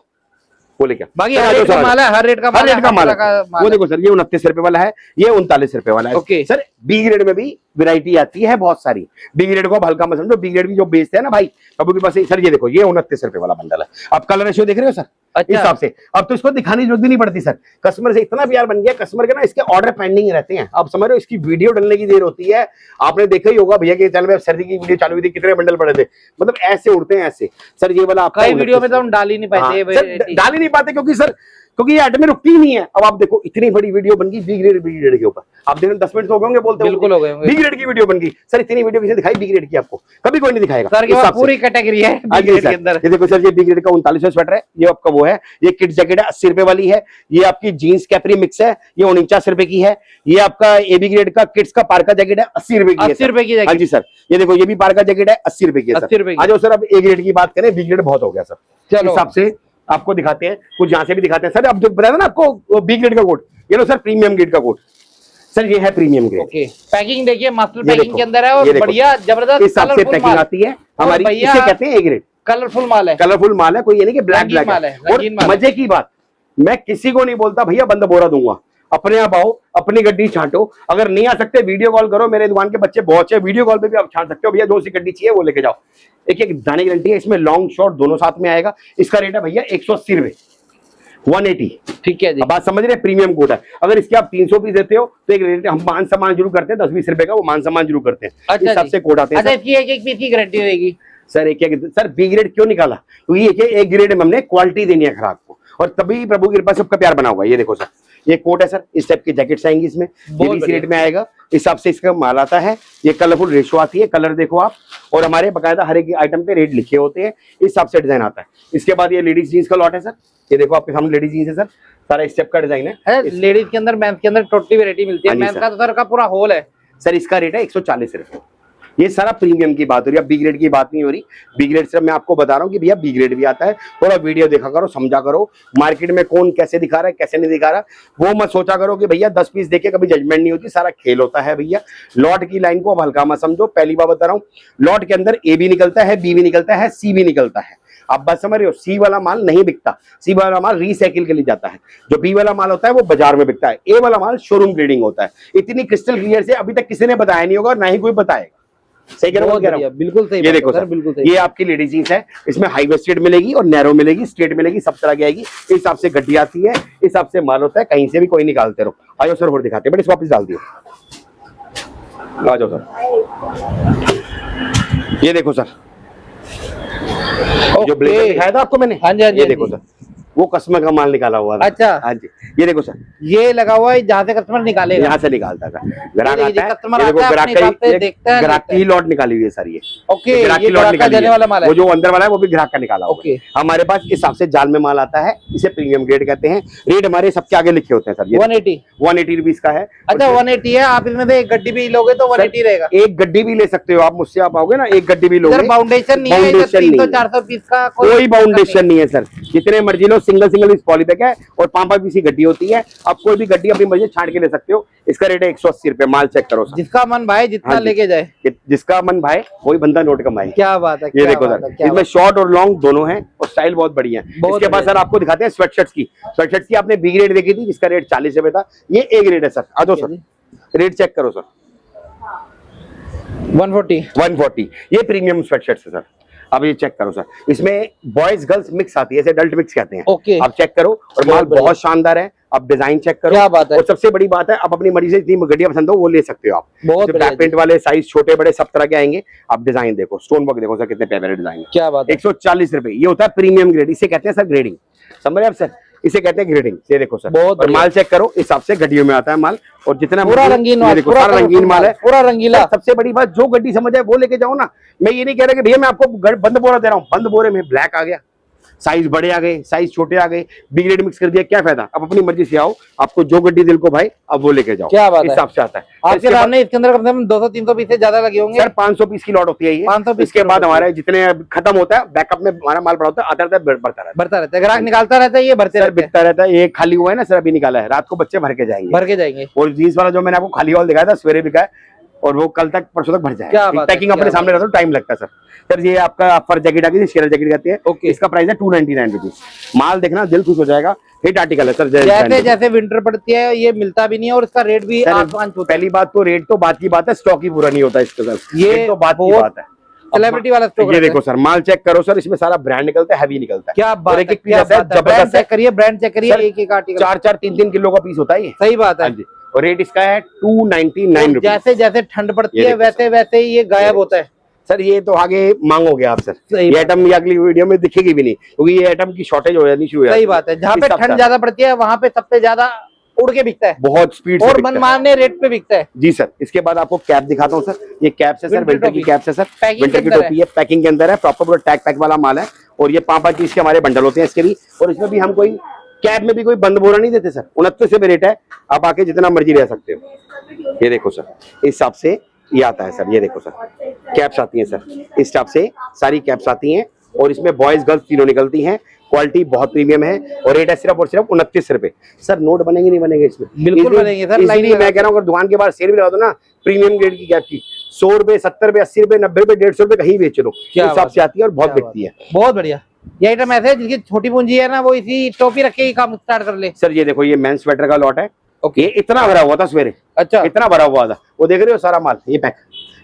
वो ले क्या? बाकी हर रेट का माल है, हर रेट का माल है। वो देखो सर, ये 29 रुपए वाला है, ये 39 रुपए वाला है। Okay sir. बी ग्रेड में भी वैरायटी आती है बहुत सारी। बी ग्रेड को आप हल्का मत समझो, बी ग्रेड भी जो बेचते हैं ना भाई बाबू के पास। सर ये देखो, ये 29 रुपए वाला बंडल है। आप कलर रेशियो देख रहे हो सर? अच्छा। हिसाब से अब तो इसको दिखाने की जरूरत भी नहीं पड़ती सर। कस्टमर से इतना प्यार बन गया, कस्टमर के ना इसके ऑर्डर पेंडिंग रहते हैं। आप समझ रहे हो, इसकी वीडियो डलने की देर होती है। आपने देखा ही होगा भैया के चैनल में सर्दी की वीडियो चालू हुई थी, कितने बंडल पड़े थे, मतलब ऐसे उड़ते हैं ऐसे सर। ये वाला आपका वीडियो में तो हम डाल ही नहीं पाते, डाल ही नहीं पाते क्योंकि सर, क्योंकि ये आइटम में रुकती ही नहीं है। अब आप देखो, इतनी बड़ी वीडियो बन गई बी ग्रेड के ऊपर। आप देखो 10 मिनट तो हो गए होंगे बोलते, बिल्कुल हो गए होंगे। बी ग्रेड की वीडियो बन गई सर। इतनी वीडियो किसी दिखाई बी ग्रेड की आपको? कभी कोई नहीं दिखाएगा सर के पास पूरी कैटेगरी है बी ग्रेड के अंदर। ये देखो सर, ये बी ग्रेड का 39वां स्वेटर है। ये आपका वो है, ये किड जैकेट है 80 रुपए वाली है। ये आपकी जीन्स कैपरी मिक्स है, ये 49 रुपए की है। ये आपका ए बी ग्रेड का किड्स का पार्का जैकेट है, 80 रुपए की है। 80 रुपए की। हाँ जी सर, ये देखो, ये भी पार्का जैकेट है, 80 रुपए की है। 80 रुपए। आ जाओ सर, अब ए ग्रेड की बात करें, बी ग्रेड बहुत हो गया सर। चलो हिसाब से आपको दिखाते हैं, कुछ यहाँ से भी दिखाते हैं सर। अब जो बताया ना आपको बी ग्रेड का कोट, ये लो सर प्रीमियम ग्रेड का कोट सर ये है प्रीमियम ग्रेड। ओके, पैकिंग देखिए मास्टर ये पैकिंग के अंदर है और बढ़िया जबरदस्त इस हिसाब से पैकिंग आती है हमारी, इसे कहते हैं ए ग्रेड। कलरफुल माल है, कलरफुल माल है, कोई ये नहीं कि ब्लैक ब्लैक माल है। और मजे की बात, मैं किसी को नहीं बोलता भैया बंद बोरा दूंगा, अपने आप आओ, अपनी गड्डी छांटो। अगर नहीं आ सकते वीडियो कॉल करो, मेरे दुकान के बच्चे बहुत है, वीडियो कॉल पे भी आप छांट सकते हो। भैया जो सी गड्डी चाहिए वो लेके जाओ, एक एक दाने गारंटी है। इसमें लॉन्ग शॉर्ट दोनों साथ में आएगा। इसका रेट है भैया 180 रुपए, 180। ठीक है जी, अब बात समझ रहे, प्रीमियम कोट है। अगर इसके आप 300 पीस देते हो तो एक रेट, हम मान सम्मान जरूर करते हैं, 10-20 रुपए का वो मान सम्मान जरूर करते हैं। अच्छा, इस सबसे कोट आते हैं। अच्छा, इसकी एक पीस की गारंटी होगी सर? सर बी ग्रेड क्यों निकाला? क्योंकि एक ग्रेड में हमने क्वालिटी देनी है ग्राहक को, और तभी प्रभु की कृपा सबका प्यार बना हुआ है। ये देखो सर, ये कोट है सर, इस टाइप की जैकेट्स आएंगी इसमें, ये इस रेट में आएगा। इस हिसाब से इसका माल आता है। ये कलरफुल रेशो आती है, कलर देखो आप, और हमारे बकायदा हर एक आइटम पे रेट लिखे होते हैं, इस हिसाब से डिजाइन आता है। इसके बाद ये लेडीज जीन्स का लॉट है सर, ये देखो आपके सामने लेडीज जीन्स है सर, सारा स्टेप का डिजाइन है। लेडीज के अंदर, मेंस के अंदर टोटली वैरायटी मिलती है। मेंस का तो सर का पूरा होल है सर, इसका रेट है 140 रुपए। ये सारा प्रीमियम की बात हो रही है, बी ग्रेड की बात नहीं हो रही। बी ग्रेड सिर्फ मैं आपको बता रहा हूँ कि भैया बी ग्रेड भी आता है। थोड़ा वीडियो देखा करो, समझा करो, मार्केट में कौन कैसे दिखा रहा है कैसे नहीं दिखा रहा, वो मत सोचा करो कि भैया 10 पीस देके कभी जजमेंट नहीं होती। सारा खेल होता है भैया। लॉट की लाइन को अब हल्का मत समझो। पहली बार बता रहा हूँ, लॉट के अंदर ए भी निकलता है, बी भी निकलता है, सी भी निकलता है। आप बात समझ रहे हो? सी वाला माल नहीं बिकता, सी वाला माल रीसाइकिल के लिए जाता है। जो बी वाला माल होता है वो बाजार में बिकता है, ए वाला माल शोरूम ग्रेडिंग होता है। इतनी क्रिस्टल क्लियर से अभी तक किसी ने बताया नहीं होगा, और ना ही कोई बताएगा। सही कह रहा हूं? बिल्कुल सही। ये देखो सर, बिल्कुल सही। ये आपकी लेडीज जीन्स है, इसमें हाई वेस्टेड मिलेगी और नैरो मिलेगी, स्ट्रेट मिलेगी, सब तरह की आएगी। इस हिसाब से गड्डी आती है, इस हिसाब से माल होता है, कहीं से भी कोई निकालते रहो। आ जाओ सर, और दिखाते हैं, बट इस वापस डाल दियो। आ जाओ सर, ये देखो सर, जो ब्लेजर दिखाया था आपको मैंने, हाँ जी, हाँ जी, ये देखो सर, वो कस्टमर का माल निकाला हुआ था। अच्छा, हाँ जी, ये देखो सर, ये लगा हुआ है जहाँ से कस्टमर निकालेगा, यहाँ से निकालता था ग्राहक आता है। कस्टमर ये देखो ग्राहक की लॉट निकाली हुई है सर। ये ओके, ग्राहक की लॉट निकाली वाला माल है। वो जो अंदर वाला है वो भी ग्राहक का निकाला हुआ है। हमारे पास इस हिसाब से जाल में माल आता है, इसे प्रीमियम ग्रेड कहते हैं। रेट हमारे सबके आगे लिखे होते हैं सर। 180 रुपीज का है। अच्छा, 180 है। आप इसमें से एक गड्डी भी लोगे तो 180 रहेगा। एक गड्डी भी ले सकते हो आप मुझसे, आप आओगे ना, एक गड्डी भी लोगे। बाउंडेशन नहीं है, 300-400 पीस का कोई बाउंडेशन नहीं है सर। जितने मर्जी लो, सिंगल पॉलीबैग है और 5 पीस की गड्डी होती है। आप कोई भी गड्डी अपनी मर्जी छाट के ले सकते हो। इसका रेट है 180 रुपए। माल चेक करो सर, जिसका मन भाई जितना लेके जाए, जिसका मन भाई वही बंदा नोट कमाए। क्या बात है। ये देखो सर, इसमें शॉर्ट और लॉन्ग दोनों हैं और स्टाइल बहुत बढ़िया है। इसके बाद सर आपको दिखाते हैं स्वेटशर्ट्स की। स्वेटशर्ट्स की आपने बी ग्रेड देखी थी, जिसका रेट 40 रुपए था। ये ए ग्रेड है सर। आ जाओ सर, रेट चेक करो सर, 140। ये प्रीमियम स्वेटशर्ट्स है सर। अब ये चेक करो सर, इसमें बॉयज गर्ल्स मिक्स आती है, ऐसे अडल्ट मिक्स कहते हैं। ओके, आप चेक करो, और माल बहुत शानदार है। आप डिजाइन चेक करो, क्या बात है। और सबसे बड़ी बात है, आप अपनी मर्जी से जितनी गड्डियां पसंद हो वो ले सकते हो आप। बहुत बैक प्रिंट वाले साइज छोटे बड़े सब तरह के आएंगे। आप डिजाइन देखो, स्टोन वर्क देखो सर, कितने प्यारे डिजाइन है। क्या बात है। 140 रुपए। ये होता है प्रीमियम ग्रेड, इसे कहते हैं सर ग्रेडिंग। समझ रहे आप सर, इसे कहते हैं ग्रेडिंग। ये देखो सर, और माल चेक करो, इस हिसाब से गड्डियों में आता है माल, और जितना पूरा रंगीन माल, पूरा रंगीन माल है, पूरा रंगीला। सबसे बड़ी बात, जो गड्डी समझ आए वो लेके जाओ ना। मैं ये नहीं कह रहा कि भैया मैं आपको बंद बोरा दे रहा हूँ, बंद बोरे में ब्लैक आ गया, साइज बड़े आ गए, साइज छोटे आ गए, बी ग्रेड मिक्स कर दिया, क्या फायदा। अब अपनी मर्जी से आओ, आपको जो गड्डी दिल को भाई अब वो लेके जाओ। क्या बात है, इस हिसाब से आता है। आपके सामने इसके अंदर कम से कम 200-300 पीस से ज्यादा लगे होंगे सर। 500 पीस की लॉट होती है ये। 500 पीस। इसके बाद हमारे जितने खत्म होता है, बैकअप में हमारा माल पड़ा होता है, आता रहता है, बढ़ता रहता है। ग्राहक निकालता रहता है, ये भरते बिकता रहता है। ये खाली हुआ है ना सर, अभी निकाला है, रात को बच्चे भर के जाएंगे। और जीन्स वाला जो मैंने आपको खाली वाला दिखाया था, सवेरे बिका है, और वो कल तक परसों तक भर जाएगा। पैकिंग अपने सामने रहता है, टाइम लगता है सर। सर ये आपका फर जैकेट आ गई, शेयर जैकेट कहती है। इसका प्राइस है 299 रुपीज। माल देखना, दिल खुश हो जाएगा। हिट आर्टिकल है सर। जैसे जैसे विंटर पड़ती है ये मिलता भी नहीं है, और इसका रेट भी आसमान छूता है। पहली बात तो रेट तो बात की बात है, स्टॉक ही पूरा नहीं होता इसके सर। ये तो बात की बात है, सेलिब्रिटी वाला स्टॉक। ये देखो सर, माल चेक करो सर, इसमें सारा ब्रांड निकलता है, हैवी निकलता है। क्या बात है, जबरदस्त चेक करिए, ब्रांड चेक करिए। एक आर्टिकल 4-4, 3-3 किलो का पीस होता है ये। सही बात है। और रेट इसका है 299 रुपीज। जैसे जैसे ठंड पड़ती है वैसे वैसे ही ये गायब होता है सर। ये तो आगे मांगोगे आप सर, ये आइटम ये अगली वीडियो में दिखेगी भी नहीं, क्योंकि ये आइटम की शॉर्टेज हो जानी शुरू हो जाती है। सही बात है, जहाँ पे ठंड ज्यादा पड़ती है वहाँ पे सबसे ज्यादा उड़ के बिकता है, बहुत स्पीड और मनमाने रेट पे बिकता है। जी सर। इसके बाद आपको कैप दिखाता हूँ सर। ये कैप है सर, विंटर की कैप है सर, विंटर की टोपी है, पैकिंग के अंदर है, प्रॉपर टैग वाला माल है। और ये 5-5 चीज के हमारे बंडल होते हैं इसके भी। और इसमें भी हम कोई कैप में भी कोई बंद बोरा नहीं देते सर। 29 रुपए रेट है, आप आके जितना मर्जी रह सकते हो। ये देखो सर, इस हिसाब से ये आता है सर। ये देखो सर, कैप्स आती हैं सर, इस हिसाब से सारी कैप्स आती हैं, और इसमें बॉयज गर्ल्स तीनों निकलती हैं। क्वालिटी बहुत प्रीमियम है और रेट है सिर्फ और सिर्फ 29 रुपए। सर नोट बनेंगे नहीं बनेंगे इसमें? बिल्कुल बनेंगे सर। इसलिए मैं कह रहा हूँ अगर दुकान के बाहर सेल भी लगा दो ना, प्रीमियम ग्रेड की कैप की 100 रुपए 70 रुपए 80 रुपए 90 रुपए 150 रुपए कहीं बेच लो, हिसाब से आती है और बहुत बिकती है। बहुत बढ़िया। ये आइटम ऐसे है जिसकी छोटी पूंजी है ना, वो इसी टोपी रख के ही काम स्टार्ट कर ले। सर ये देखो ये मेंस स्वेटर का लॉट है। ओके। ये इतना भरा हुआ था सवेरे, अच्छा इतना भरा हुआ था, वो देख रहे हो सारा माल, ये पैक,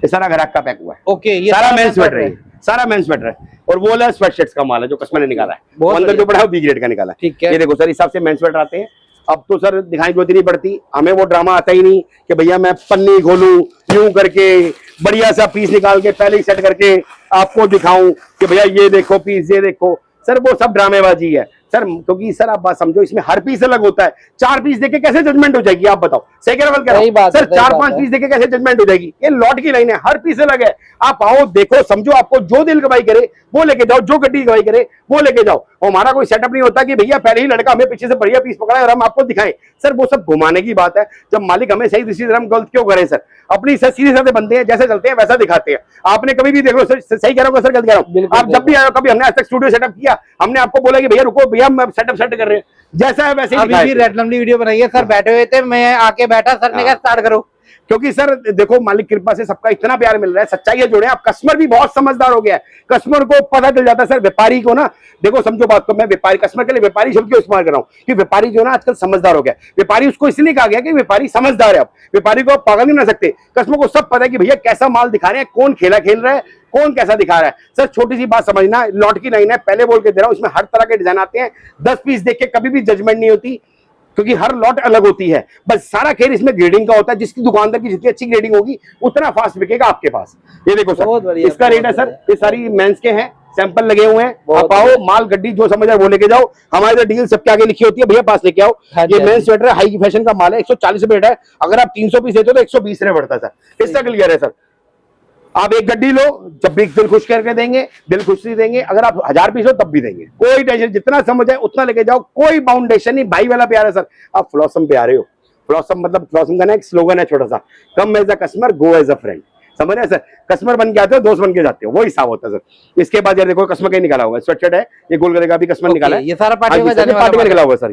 ये सारा ग्राहक का पैक हुआ है। ओके। ये सारा मेंस स्वेटर है, सारा मेंस स्वेटर है और वो वाला स्वेटशर्ट्स का माल है जो कस्टमर ने निकाला है, वो अंदर जो बड़ा है वो बी ग्रेड का निकाला है। ठीक है। ये देखो सर हिसाब से मेंस स्वेटर आते हैं। अब तो सर दिखाई जरूरत नहीं पड़ती, हमें वो ड्रामा आता ही नहीं कि भैया मैं पन्नी खोलूं यूं करके बढ़िया सा पीस निकाल के पहले ही सेट करके आपको दिखाऊं कि भैया ये देखो पीस, ये देखो। सर वो सब ड्रामेबाजी है सर, क्योंकि सर आप बात समझो, इसमें हर पीस अलग होता है। 4 पीस देके कैसे जजमेंट हो जाएगी आप बताओ? सही कह रहा हूं सर, 4-5 पीस देके कैसे जजमेंट हो जाएगी? ये लॉट की लाइन है, हर पीस अलग है। आप आओ देखो समझो, आपको जो दिल गवाही करे वो लेके जाओ, जो गड्डी गवाही करे वो लेके जाओ। हमारा कोई सेटअप नहीं होता कि भैया पहले ही लड़का हमें पीछे से बढ़िया पीस पकड़ा है और हम आपको दिखाएं। सर वो सब घुमाने की बात है। जब मालिक हमें सही दिशा हम गलत क्यों करें सर? अपनी सर सीधे साधे बनते हैं, जैसे चलते हैं वैसा दिखाते हैं। आपने कभी भी देख लो सर, सही कह रहा हूँ सर, गलत कह रहा हूँ? आप जब भी आए कभी हमने आज तक स्टूडियो सेटअप किया, हमने आपको बोला कि भैया रुको भैया हम सेटअप सेट कर रहे हैं, जैसा है वैसे ही। अभी भी रैंडमली वीडियो बनाई है सर, बैठे हुए थे, मैं आके बैठा, सर ने कहा स्टार्ट करो। क्योंकि सर देखो मालिक कृपा से सबका इतना प्यार मिल रहा है, सच्चाई जुड़े। आप कस्टमर भी बहुत समझदार हो गया है, कस्टमर को पता चल जाता है सर। व्यापारी को ना देखो समझो बात को, मैं व्यापारी कस्टमर के लिए व्यापारी शब्द क्यों इस्तेमाल कर रहा हूँ कि व्यापारी जो ना आजकल समझदार हो गया। व्यापारी उसको इसलिए कहा गया कि व्यापारी समझदार है। अब व्यापारी को आप पागल नहीं बना सकते, कस्टमर को सब पता है कि भैया कैसा माल दिखा रहे हैं, कौन खेला खेल रहा है, कौन कैसा दिखा रहा है। सर छोटी सी बात समझना, लॉट की लाइन है, पहले बोल के दे रहा हूं, इसमें हर तरह के डिजाइन आते हैं। 10 पीस देख के कभी भी जजमेंट नहीं होती, क्योंकि हर लॉट अलग होती है। बस सारा खेल इसमें ग्रेडिंग का होता है, जिसकी दुकानदार की जितनी अच्छी ग्रेडिंग होगी उतना फास्ट बिकेगा आपके पास। ये देखो सर इसका रेट है सर, ये सारी मेंस के हैं, सैंपल लगे हुए हैं। आप आओ, माल गड्डी जो समझ आए वो लेके जाओ। हमारे तो डील सबके आगे लिखी होती है, भैया पास लेके आओ। ये मेंस स्वेटर है, हाई फैशन का माल है, 140 रुपए है। अगर आप 300 पीस देते हो तो 120 रुपए बढ़ता है सर। इसका क्लियर है सर। आप एक गड्डी लो, जब भी दिल खुश करके देंगे, दिल खुशी देंगे। अगर आप 1000 पीस हो तब भी देंगे, कोई टेंशन, जितना समझ आए उतना लेके जाओ, कोई बाउंडेशन नहीं। भाई वाला प्यार है सर। आप फ्लॉसम पे आ रहे हो, फ्लॉसम मतलब फ्लॉसम का ना एक स्लोगन है छोटा सा, come as a customer go as a friend. समझ रहे सर? कस्टमर बन के आते हो, दोस्त बन के जाते हो, वो हिसाब होता है सर। इसके बाद यार देखो कस्टमर का निकाला हुआ है, स्वेटशर्ट है, ये गोल गले का भी कस्टमर निकाला है। ये सारा पार्टी का निकाला हुआ है सर।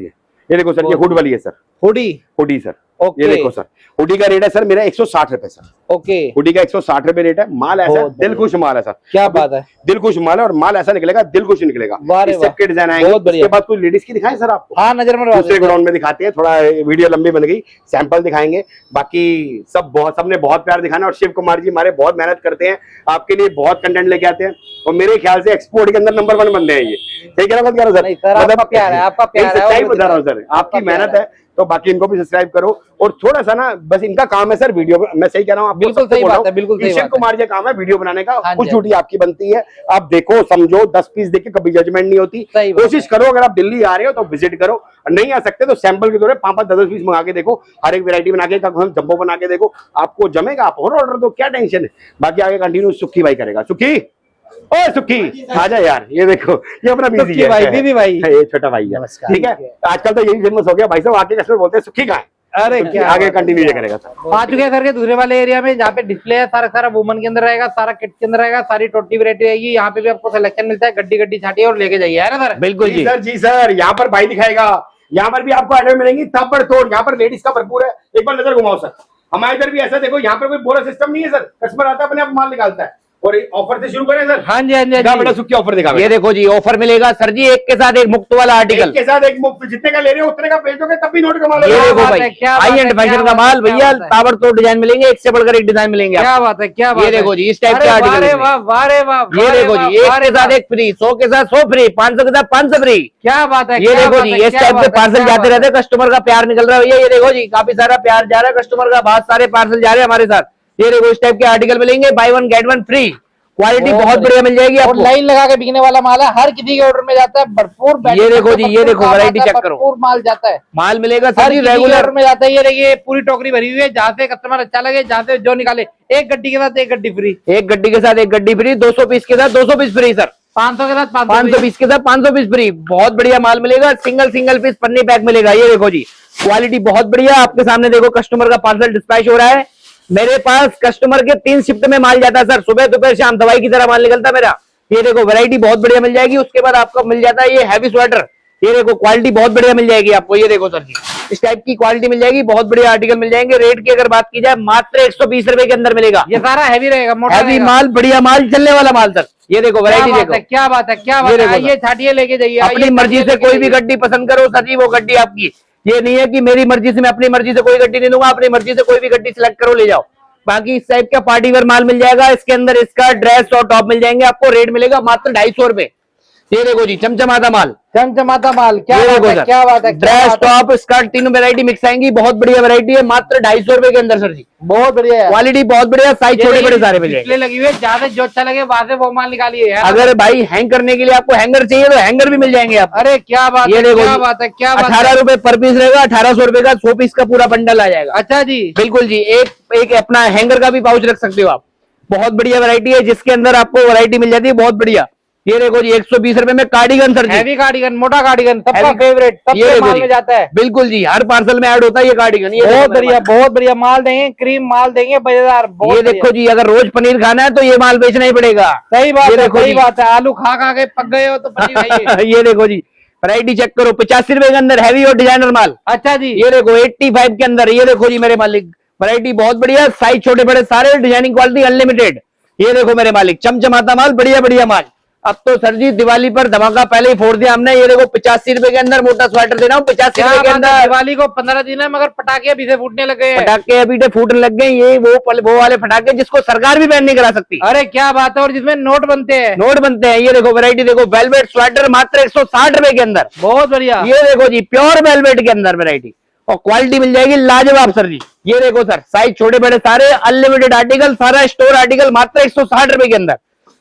ये देखो सर, ये हुड वाली है सर, हुडी सर। ये देखो सर, हुडी का रेट है सर मेरा 160 रुपए सर। ओके। हुडी का 160 रुपए रेट है। माल ऐसा है, दिल खुश माल है सर। क्या बात है, दिल खुश माल है और माल ऐसा निकलेगा, दिल खुश निकलेगा। इस टाइप के डिजाइन आएंगे। इसके बाद कोई लेडीज की दिखाएं सर आपको? हाँ नजर में दूसरे ग्राउंड में दिखाते हैं, थोड़ा वीडियो लंबी बन गई, सैंपल दिखाएंगे। बाकी सबने बहुत प्यार दिखाना। और शिव कुमार जी हमारे बहुत मेहनत करते हैं, आपके लिए बहुत कंटेंट लेके आते हैं और मेरे ख्याल से एक्सपोर्ट के अंदर नंबर 1 बंदे हैं ये। सही कह रहा हूं सर? मतलब प्यार है, आपका प्यार है, सच्चाई बता रहा हूँ सर, आपकी मेहनत है। तो बाकी इनको भी सब्सक्राइब करो और थोड़ा सा ना बस इनका काम है सर वीडियो। मैं सही कह रहा हूँ, बिल्कुल सही बात है, बिल्कुल सही बात है। शिव कुमार जी का काम है वीडियो बनाने का, कुछ ड्यूटी आपकी बनती है। आप देखो समझो, 10 पीस देख के कभी जजमेंट नहीं होती। कोशिश करो, अगर आप दिल्ली आ रहे हो तो विजिट करो, नहीं आ सकते तो सैंपल के तौर पर 5-10 पीस मंगा के देखो, हर एक वैरायटी बना के, जंबो बना के देखो, आपको जमेगा। आप और ऑर्डर दो, क्या टेंशन है। बाकी आगे कंटिन्यू सुखी भाई करेगा। सुखी ओ सुखी आजा यार, ये देखो ये अपना बिजी है भाई, बीबी भाई, ये छोटा भाई है। ठीक है, आजकल तो यही फेमस हो गया भाई साहब, आके कस्टमर बोलते हैं सुखी कहाँ है। अरे क्या आगे कंटिन्यू करेगा सर। आ चुके हैं सर के दूसरे वाले एरिया में, जहाँ पे डिस्प्ले है, सारा वुमन के अंदर रहेगा, सारा किड्स के अंदर रहेगा, सारी टोटी वैरायटी रहेगी। यहाँ पे भी आपको सिलेक्शन मिलता है, गड्डी छाटिए और लेके जाइए, है ना सर? बिल्कुल जी सर, जी सर। यहाँ पर भाई दिखाएगा, यहाँ पर भी आपको आइटम मिलेंगी ताबड़ तोड़। यहाँ पर लेडीज का भरपूर है, एक बार नजर घुमाओ सर। हमारे इधर भी ऐसा देखो, यहाँ पर कोई बोरा सिस्टम नहीं है सर, कस्टमर आता है अपने आप माल निकालता है। और ऑफर से शुरू करें सर? हाँ जी, हाँ जी, बड़ा सुखी ऑफर दिखा। ये देखो जी, ऑफर मिलेगा सर जी, एक के साथ एक मुफ्त वाला आर्टिकल, एक के साथ एक मुफ्त। जितने का ले रहे हो उतने का भेजोगे तब भी नोट कमा लो। ये देखो भाई, हाई एंड फैशन का माल भैया, ताबड़तोड़ डिजाइन मिलेंगे, एक से बढ़कर एक डिजाइन मिलेंगे। क्या बात है, क्या बात है। ये देखो जी, इस टाइप के आर्टिकल। ये देखो जी, एक के साथ एक फ्री, 100 के साथ 100 फ्री, 500 के साथ 500 फ्री। क्या बात है। ये देखो जी, इस टाइप के पार्सल जाते रहते, कस्टमर का प्यार निकल रहा है भैया। ये देखो जी, काफी सारा प्यार जा रहा है कस्टमर का, बहुत सारे पार्सल जा रहे हैं हमारे साथ। ये देखो इस टाइप के आर्टिकल मिलेंगे, बाय 1 गेट 1 फ्री। क्वालिटी बहुत बढ़िया मिल जाएगी आपको, लाइन लगा के बिकने वाला माल है, हर किसी के ऑर्डर में जाता है भरपूर। ये देखो जी, ये देखो वैरायटी चेक करो, भरपूर माल जाता है, माल मिलेगा सर जी, रेगुलर में जाता है। ये देखिए पूरी टोकरी भरी हुई है, जहाँ से कस्टमर अच्छा लगे, जहाँ से जो निकाले, एक गड्डी के साथ एक गड्डी फ्री, एक गड्डी के साथ एक गड्डी फ्री, 200 पीस के साथ 200 पीस फ्री सर, 500 के साथ 500 पीस के साथ 500 पीस फ्री। बहुत बढ़िया माल मिलेगा, सिंगल पीस पन्नी पैक मिलेगा। ये देखो जी, क्वालिटी बहुत बढ़िया आपके सामने देखो, कस्टमर का पार्सल डिस्पैच हो रहा है। मेरे पास कस्टमर के 3 शिफ्ट में माल जाता है सर, सुबह दोपहर शाम, दवाई की तरह माल निकलता है मेरा। ये देखो वैरायटी बहुत बढ़िया मिल जाएगी। उसके बाद आपको मिल जाता है ये हैवी स्वेटर, ये देखो क्वालिटी बहुत बढ़िया मिल जाएगी आपको। ये देखो सर जी, इस टाइप की क्वालिटी मिल जाएगी, बहुत बढ़िया आर्टिकल मिल जाएंगे। रेट की अगर बात की जाए मात्र 120 रुपए के अंदर मिलेगा। ये सारा हैवी रहेगा, मोटा हैवी माल, बढ़िया माल, चलने वाला माल सर। ये देखो वैरायटी देखो, क्या बात है, क्या बात है। आइए छाटिए, लेके जाइए अपनी मर्जी से कोई भी गड्डी पसंद करो सर जी, वो गड्डी आपकी। ये नहीं है कि मेरी मर्जी से, मैं अपनी मर्जी से कोई गड्डी नहीं दूंगा, अपनी मर्जी से कोई भी गड्डी सिलेक्ट करो, ले जाओ। बाकी इस टाइप का पार्टी वेयर माल मिल जाएगा। इसके अंदर इसका ड्रेस और टॉप मिल जाएंगे आपको। रेट मिलेगा मात्र 250 रुपए। ये देखो जी चमचमाता माल, चमचमाता माल, क्या बात है, क्या बात है। ड्रेस टॉप स्कर्ट तीनों वैरायटी मिक्स आएंगी, बहुत बढ़िया वैरायटी है, मात्र 250 रुपए के अंदर सर जी। बहुत बढ़िया है, क्वालिटी बहुत बढ़िया, साइज छोटे बड़े सारे मिल जाएंगे। लगी हुई है, ज्यादा जो अच्छा लगे वहां से वो माल निकालिए। अगर भाई हैंग करने के लिए आपको हैंगर चाहिए तो हैंगर भी मिल जाएंगे आप। अरे क्या बात है, क्या बात है, क्या बात है। 18 रुपए पर पीस रहेगा, 1800 रुपए का 100 पीस का पूरा बंडल आ जाएगा। अच्छा जी, बिल्कुल जी। एक अपना हैंगर का भी पाउच रख सकते हो आप। बहुत बढ़िया वैरायटी है, जिसके अंदर आपको वैरायटी मिल जाती है बहुत बढ़िया। ये देखो जी 120 रुपए में कार्डिगन सर जी, हैवी कार्डिगन, मोटा कार्डिगन, सबका फेवरेट, सबके माल में जाता है। बिल्कुल जी, हर पार्सल में ऐड होता है ये कार्डिगन। ये बहुत बढ़िया, बहुत बढ़िया माल देंगे, क्रीम माल देंगे मजेदार। ये देखो जी, अगर रोज पनीर खाना है तो ये माल बेचना ही पड़ेगा। सही बात है, सही बात है। आलू खा खा के पक गए हो तो पनीर खाइए। ये देखो जी वैरायटी चेक करो, 85 रुपए के अंदर हैवी और डिजाइनर माल। अच्छा जी, ये देखो 85 के अंदर। ये देखो जी मेरे मालिक, वैरायटी बहुत बढ़िया, साइज छोटे बड़े सारे, डिजाइनिंग क्वालिटी अनलिमिटेड। ये देखो मेरे मालिक, चमचमाता माल, बढ़िया बढ़िया माल। अब तो सर जी दिवाली पर धमाका पहले ही फोड़ दिया हमने। ये देखो 85 रुपए के अंदर मोटा स्वेटर दे रहा हूँ, 85 रुपए के अंदर। दिवाली को 15 दिन है, मगर पटाखे अभी से फूटने लगे हैं। पटाखे अभी से फूटने लग गए। ये वो वाले पटाखे जिसको सरकार भी बैन नहीं करा सकती। अरे क्या बात है, और जिसमें नोट बनते हैं, नोट बनते हैं। ये देखो वैरायटी देखो, वेलवेट स्वेटर मात्र 160 रुपए के अंदर, बहुत बढ़िया। ये देखो जी प्योर वेलवेट के अंदर वैरायटी, और क्वालिटी मिल जाएगी लाजवाब सर जी। ये देखो सर, साइज छोटे बड़े सारे, अनलिमिटेड आर्टिकल, सारा स्टोर आर्टिकल मात्र 160 रुपए के अंदर,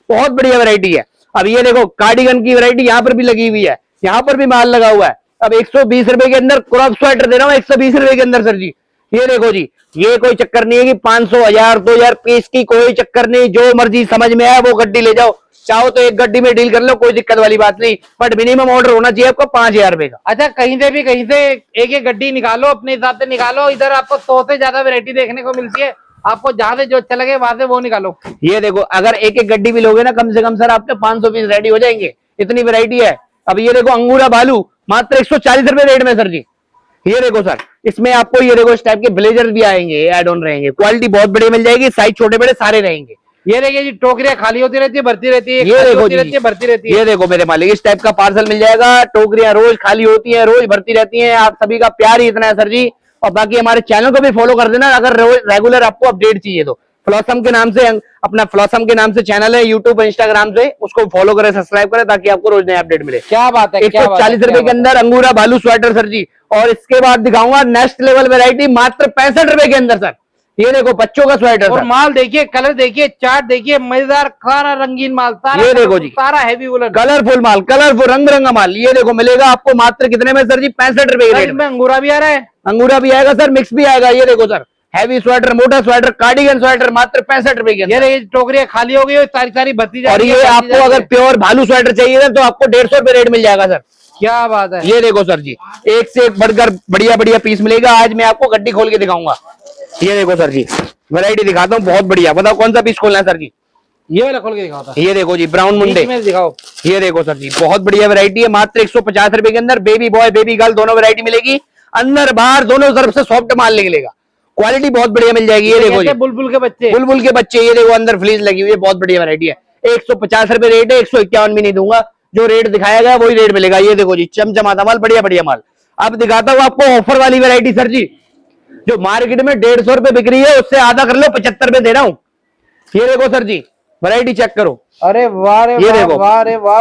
बहुत बढ़िया वैरायटी है। अब ये देखो कार्डिगन की वैरायटी यहाँ पर भी लगी हुई है, यहाँ पर भी माल लगा हुआ है। अब 120 रुपए के अंदर क्रॉप स्वेटर दे रहा हूँ 120 रुपए के अंदर सर जी। ये देखो जी, ये कोई चक्कर नहीं है कि 500, 1000, 2000 पीस की, कोई चक्कर नहीं, जो मर्जी समझ में आए वो गड्डी ले जाओ। चाहो तो एक गड्डी में डील कर लो, कोई दिक्कत वाली बात नहीं, बट मिनिमम ऑर्डर होना चाहिए आपको 5000 रुपए का। अच्छा, कहीं से एक एक गड्डी निकालो, अपने हिसाब से निकालो। इधर आपको 100 से ज्यादा वैरायटी देखने को मिलती है, आपको जहां से जो अच्छा लगे वहां से वो निकालो। ये देखो, अगर एक एक गड्डी भी लोगे ना, कम से कम सर आपके 500 पीस रेडी हो जाएंगे, इतनी वैरायटी है। अब ये देखो अंगूरा बालू मात्र 140 रुपए रेट में सर जी। ये देखो सर, इसमें आपको ये देखो इस टाइप के ब्लेजर भी आएंगे, एड ऑन रहेंगे, क्वालिटी बहुत बढ़िया मिल जाएगी, साइज छोटे बड़े सारे रहेंगे। ये देखिए जी, टोकरियां खाली होती रहती है, भरती रहती है, ये देखो जी, भरती रहती है। ये देखो मेरे मालिक, इस टाइप का पार्सल मिल जाएगा। टोकरियां रोज खाली होती है, रोज भरती रहती है। आप सभी का प्यार ही इतना है सर जी। और बाकी हमारे चैनल को भी फॉलो कर देना, अगर रेगुलर आपको अपडेट चाहिए तो। फ्लॉसम के नाम से, अपना फ्लॉसम के नाम से चैनल है यूट्यूब इंस्टाग्राम से, उसको फॉलो करें, सब्सक्राइब करें, ताकि आपको रोज नया अपडेट मिले। क्या बात है, 140 रुपए के अंदर अंगूरा बालू स्वेटर सर जी। और इसके बाद दिखाऊंगा नेक्स्ट लेवल वैरायटी मात्र 65 रुपए के अंदर सर। ये देखो बच्चों का स्वेटर, और माल देखिए, कलर देखिए, चार्ट देखिए, मजेदार, सारा रंगीन माल, सारा ये देखो जी, सारा हैवी वुलन, कलरफुल माल, कलरफुल रंग बिरंगा माल। ये देखो मिलेगा आपको मात्र कितने में सर जी? 65 रुपए के रेट में। अंगूरा भी आ रहा है, अंगूरा भी आएगा सर, मिक्स भी आएगा। ये देखो सर, हैवी स्वेटर, मोटा स्वेटर, कार्डिगन स्वेटर मात्र 65 रुपए के अंदर। ये टोकरियां खाली हो गई, सारी भर्ती जा और रही है। ये आपको अगर प्योर भालू स्वेटर चाहिए ना, तो आपको 150 रुपए रेट मिल जाएगा सर। क्या बात है। ये देखो सर जी, एक से एक बढ़कर बढ़िया बढ़िया पीस मिलेगा। आज मैं आपको गड्डी खोल के दिखाऊंगा। ये देखो सर जी, वैरायटी दिखाता हूँ बहुत बढ़िया। बताओ कौन सा पीस खोलना है सर जी? ये वाला खोल के दिखाओ था। ये देखो जी, ब्राउन मुंडे दिखाओ। ये देखो सर जी, बहुत बढ़िया वैरायटी है, मात्र 150 रुपए के अंदर। बेबी बॉय, बेबी गर्ल दोनों वैरायटी मिलेगी, अंदर बाहर दोनों तरफ से सॉफ्ट माल निकलेगा, क्वालिटी बहुत बढ़िया मिल जाएगी। ये देखो जी, बुलबुल के बच्चे, बुलबुल के बच्चे, ये देखो अंदर फ्लीज लगी हुई है, बहुत बढ़िया वैरायटी है। 150 रुपए रेट है, 151 भी नहीं दूंगा, जो रेट दिखाया गया वही रेट मिलेगा। ये देखो जी, चमचमाता माल, बढ़िया बढ़िया माल। अब दिखाता हूँ आपको ऑफर वाली वैरायटी सर जी, जो मार्केट में 150 रुपए बिक रही है, उससे आधा कर लो, 75 रुपए दे रहा हूँ। ये देखो सर जी, वैरायटी चेक करो। अरे वाह रे, ये देखो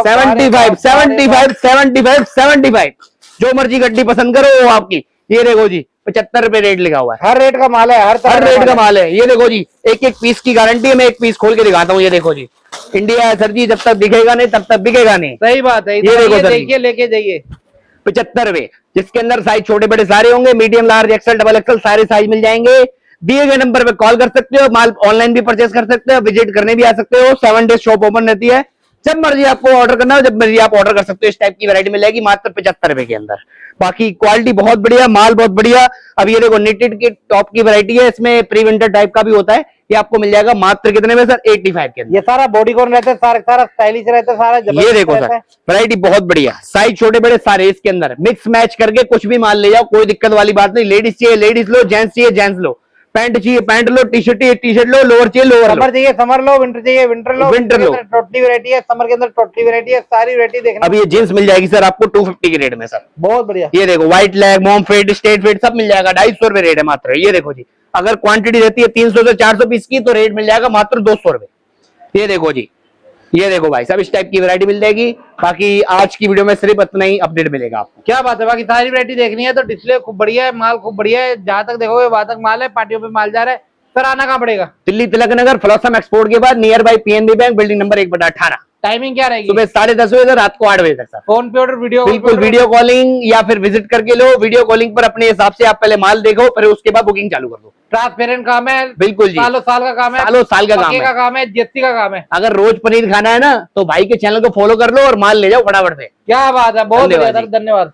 75, 75, 75, 75, जो मर्जी गड्डी पसंद करो वो आपकी। ये देखो जी, 75 रुपए रेट लिखा हुआ है। हर रेट का माल है, हर रेट का माल है। ये देखो जी, एक एक पीस की गारंटी है। मैं एक पीस खोल के दिखाता हूँ। ये देखो जी, इंडिया है सर जी, जब तक दिखेगा नहीं तब तक बिकेगा नहीं। सही बात है। ये देखो सर, देखिए, लेके जाइए। 75 रुपए, जिसके अंदर साइज छोटे बड़े सारे होंगे, medium, large, XL, double XL, सारे साइज मिल जाएंगे। दिए गए नंबर पे कॉल कर सकते हो, माल ऑनलाइन भी परचेस कर सकते हो, विजिट करने भी आ सकते हो। 7 डेज शॉप ओपन रहती है, जब मर्जी आपको ऑर्डर करना हो, जब मर्जी आप ऑर्डर कर सकते हो। इस टाइप की वैरायटी मिलेगी मात्र 75 रुपए के अंदर। बाकी क्वालिटी बहुत बढ़िया, माल बहुत बढ़िया। अब ये देखो निटेड की टॉप की वैरायटी है, इसमें प्री विंटर टाइप का भी होता है। ये आपको मिल जाएगा मात्र कितने में सर? 85 के अंदर। ये सारा बॉडी कॉर्न रहता है, सारा स्टाइलिश रहता है, सारा ये देखो सर, वैरायटी बहुत बढ़िया, साइज छोटे बड़े सारे इसके अंदर मिक्स मैच करके कुछ भी माल ले जाओ, कोई दिक्कत वाली बात नहीं। लेडीज चाहिए लेडीज लो, जेंट्स चाहिए जेंट्स लो, पैंट चाहिए पैंट लो, टी शर्ट चाहिए टी शर्ट लो, लोअर चाहिए लोअर लो, समर चाहिए समर लो, विंटर चाहिए विंटर लो, विंटर लो। टोटली वैरायटी है, समर के अंदर टोटली वैरायटी है, सारी वैरायटी देखना। अब ये जींस मिल जाएगी सर आपको 250 के रेट में सर, बहुत बढ़िया। ये देखो white leg, mom fit, straight fit सब मिल जाएगा, 250 रुपए रेट है मात्र। ये देखो जी, अगर क्वांटिटी रहती है 300 से 400 पीस की तो रेट मिल जाएगा मात्र 200 रुपए। ये देखो जी, ये देखो भाई सब इस टाइप की वैरायटी मिल जाएगी। बाकी आज की वीडियो में सिर्फ इतना ही अपडेट मिलेगा आपको। क्या बात है, बाकी सारी वैरायटी देखनी है तो डिस्प्ले खूब बढ़िया है, माल खूब बढ़िया है, जहां तक देखोगे वहां तक माल है, पार्टियों पे माल जा रहा है। सर आना कहाँ पड़ेगा? दिल्ली तिलक नगर, फ्लॉसम एक्सपोर्ट के बाद near by PNB bank, building number 1/18। Timing क्या रहेगी? सुबह 10:30 बजे से रात को 8 बजे तक सर। फोन पे ऑर्डर, वीडियो बिल्कुल वीडियो कॉलिंग या फिर विजिट करके लो। वीडियो कॉलिंग पर अपने हिसाब से आप पहले माल देखो, फिर उसके बाद बुकिंग चालू कर दो। ट्रांसपेरेंट काम है, बिल्कुल जी, सालों साल का काम है, सालों साल का पक्के का काम है, जीएसटी का काम है। अगर रोज पनीर खाना है ना तो भाई के चैनल को फॉलो कर लो और माल ले जाओ फटाफट से। क्या बात है, बहुत बढ़िया सर, धन्यवाद।